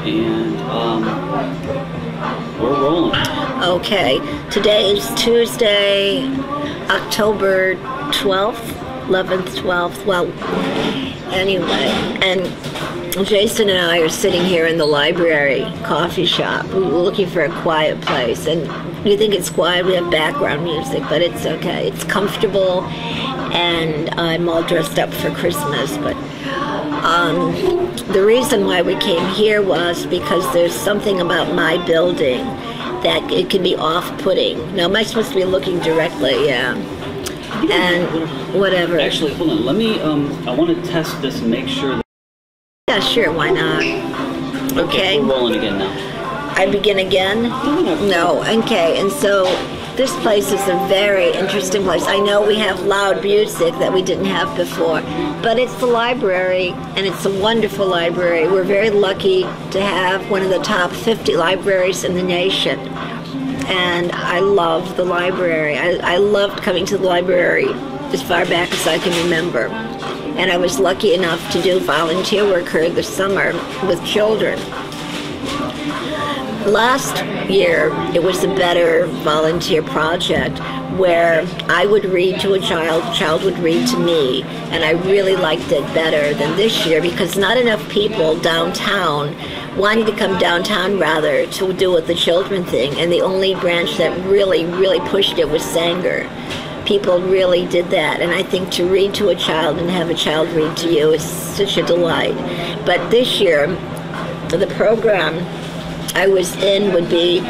and we're rolling. Okay, today is Tuesday, October 12th, 11th, 12th. Well, anyway, and Jason and I are sitting here in the library coffee shop. We were looking for a quiet place, and you think it's quiet, we have background music, but it's okay. It's comfortable, and I'm all dressed up for Christmas, but the reason why we came here was because there's something about my building that it can be off-putting. Now, am I supposed to be looking directly? Yeah. And whatever. Actually, hold on. Let me, I want to test this and make sure that... Yeah, sure, why not? Okay. We're rolling again now. I begin again? No, okay. And so this place is a very interesting place. I know we have loud music that we didn't have before, but it's the library, and it's a wonderful library. We're very lucky to have one of the top 50 libraries in the nation. And I love the library. I loved coming to the library as far back as I can remember. And I was lucky enough to do volunteer work here this summer with children. Last year, it was a better volunteer project where I would read to a child would read to me, and I really liked it better than this year because not enough people downtown wanted to come downtown rather to do with the children thing, and the only branch that really pushed it was Sanger. People really did that, and I think to read to a child and have a child read to you is such a delight. But this year, the program I was in would be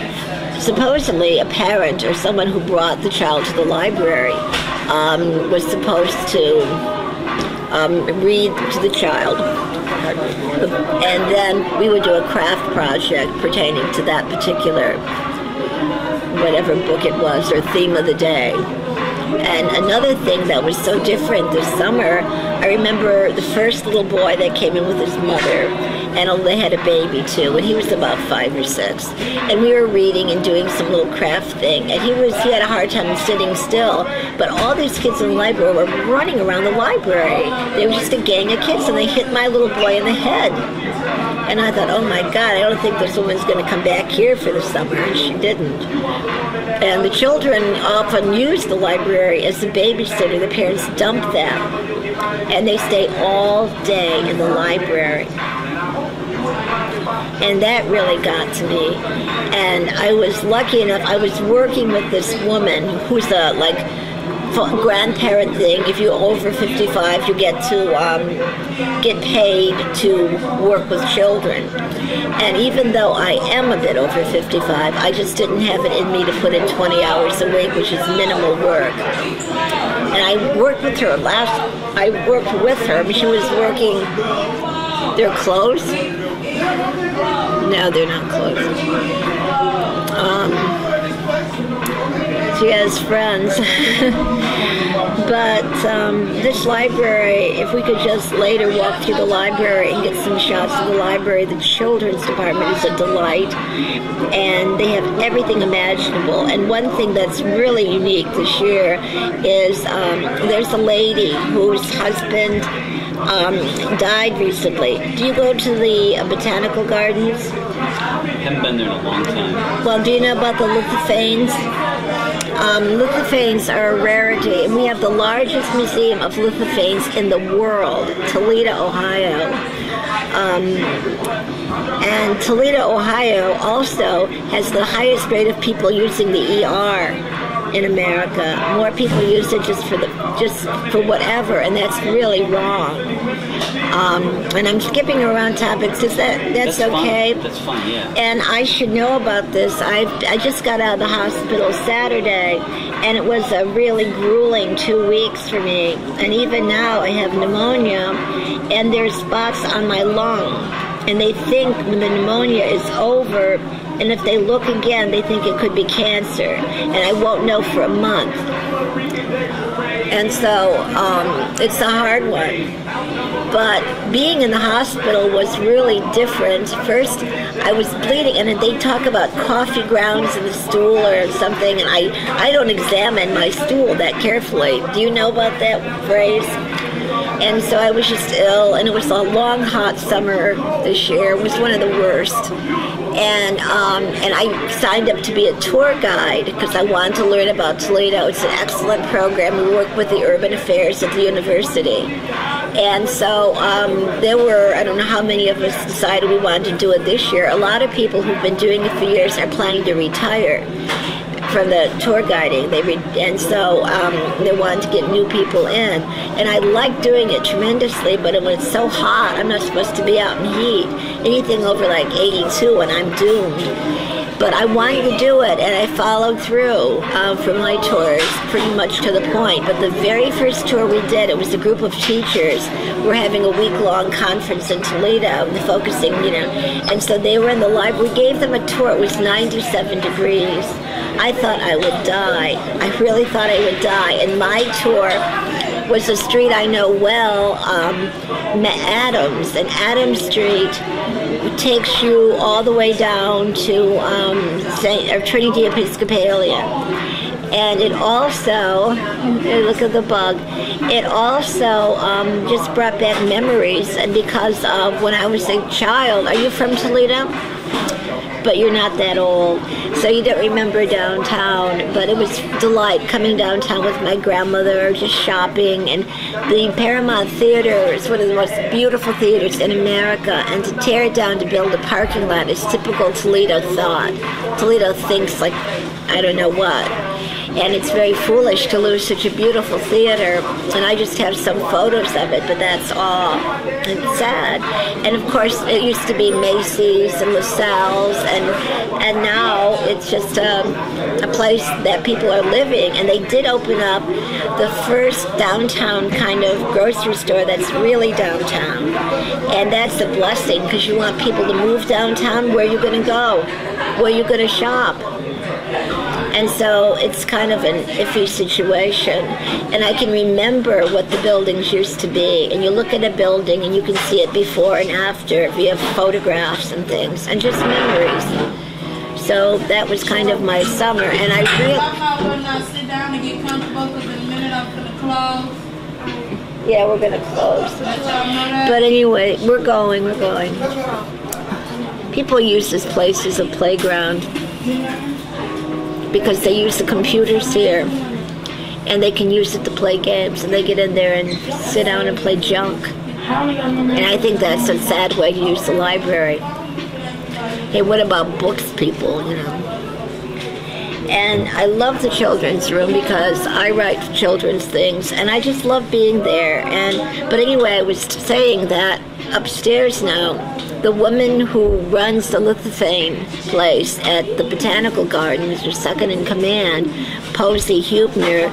supposedly a parent or someone who brought the child to the library was supposed to read to the child, and then we would do a craft project pertaining to that particular whatever book it was or theme of the day. And another thing that was so different this summer, I remember the first little boy that came in with his mother, and they had a baby too, and he was about 5 or 6. And we were reading and doing some little craft thing, and he had a hard time sitting still, but all these kids in the library were running around the library. They were just a gang of kids, and they hit my little boy in the head. And I thought, oh my God, I don't think this woman's going to come back here for the summer, and she didn't. And the children often use the library as a babysitter. The parents dump them, and they stay all day in the library. And that really got to me. And I was lucky enough, I was working with this woman who's a, grandparent thing. If you're over 55, you get to get paid to work with children. And even though I am a bit over 55, I just didn't have it in me to put in 20 hours a week, which is minimal work. And I worked with her I worked with her. I mean, she was working, they're closed? No, they're not closed. She has friends. But this library, if we could just later walk through the library and get some shots of the library, the children's department is a delight, and they have everything imaginable. And one thing that's really unique this year is there's a lady whose husband died recently. Do you go to the botanical gardens? I haven't been there in a long time. Well, do you know about the lithophanes? Lithophanes are a rarity, and we have the largest museum of lithophanes in the world, Toledo, Ohio. And Toledo, Ohio also has the highest rate of people using the ER in America. More people use it just for whatever, and that's really wrong. And I'm skipping around topics. That's okay? Fine. That's fine, yeah. And I should know about this. I just got out of the hospital Saturday, and it was a really grueling 2 weeks for me. And even now I have pneumonia, and there's spots on my lung. And they think when the pneumonia is over, and if they look again, they think it could be cancer. And I won't know for a month. And so it's a hard one. But being in the hospital was really different. First, I was bleeding, and they talk about coffee grounds in the stool or something, and I don't examine my stool that carefully. Do you know about that phrase? And so I was just ill, and it was a long, hot summer this year. It was one of the worst. And I signed up to be a tour guide because I wanted to learn about Toledo. It's an excellent program. We work with the urban affairs at the university. And so there were, I don't know how many of us decided we wanted to do it this year. A lot of people who've been doing it for years are planning to retire from the tour guiding. And so they wanted to get new people in. And I like doing it tremendously, but when it's so hot, I'm not supposed to be out in heat. Anything over like 82 and I'm doomed. But I wanted to do it, and I followed through for my tours pretty much to the point. But the very first tour we did, it was a group of teachers. We're having a week-long conference in Toledo, focusing, and so they were in the library. We gave them a tour. It was 97 degrees. I thought I would die. I really thought I would die. And my tour was a street I know well, Adams. And Adams Street takes you all the way down to Trinity Episcopalian. And it also, look at the bug, it also just brought back memories, and because of when I was a child. Are you from Toledo? But you're not that old, so you don't remember downtown. But it was delight coming downtown with my grandmother, just shopping. And the Paramount Theater is one of the most beautiful theaters in America, and to tear it down to build a parking lot is typical Toledo thought. Toledo thinks like I don't know what. And it's very foolish to lose such a beautiful theater. And I just have some photos of it, but that's all. It's sad. And of course, it used to be Macy's and LaSalle's, and now it's just a place that people are living. And they did open up the first downtown kind of grocery store that's really downtown. And that's a blessing, because you want people to move downtown. Where are you going to go? Where are you going to shop? And so it's kind of an iffy situation. And I can remember what the buildings used to be. And you look at a building and you can see it before and after if you have photographs and things, and just memories. So that was kind of my summer. And I really... sit down and get comfortable, because in a minute I'm going to close. Yeah, we're going to close. But anyway, we're going. People use this place as a playground, because they use the computers here, and they can use it to play games, and they get in there and sit down and play junk. And I think that's a sad way to use the library. Hey, what about books, people, And I love the children's room because I write children's things, and I just love being there. But anyway, I was saying that upstairs now, the woman who runs the lithophane place at the Botanical Gardens, her second in command, Posey Hubner,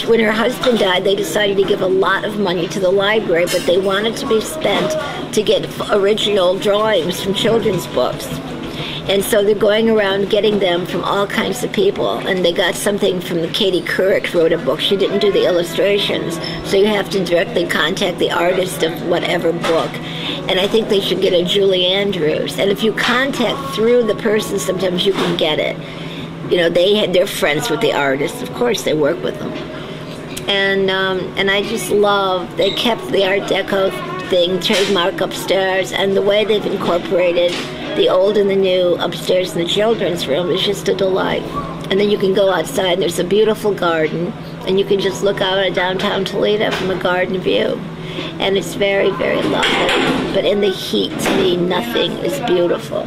when her husband died, they decided to give a lot of money to the library, but they wanted to be spent to get original drawings from children's books. And so they're going around getting them from all kinds of people. And they got something from Katie Couric, wrote a book. She didn't do the illustrations. So you have to directly contact the artist of whatever book. And I think they should get a Julie Andrews. And if you contact through the person, sometimes you can get it. They're friends with the artist. Of course, they work with them. And I just love, they kept the Art Deco thing, trademark upstairs, and the way they've incorporated the old and the new upstairs in the children's room is just a delight. And then you can go outside, and there's a beautiful garden, and you can just look out at downtown Toledo from a garden view. And it's very, very lovely. But in the heat, to me, nothing is beautiful.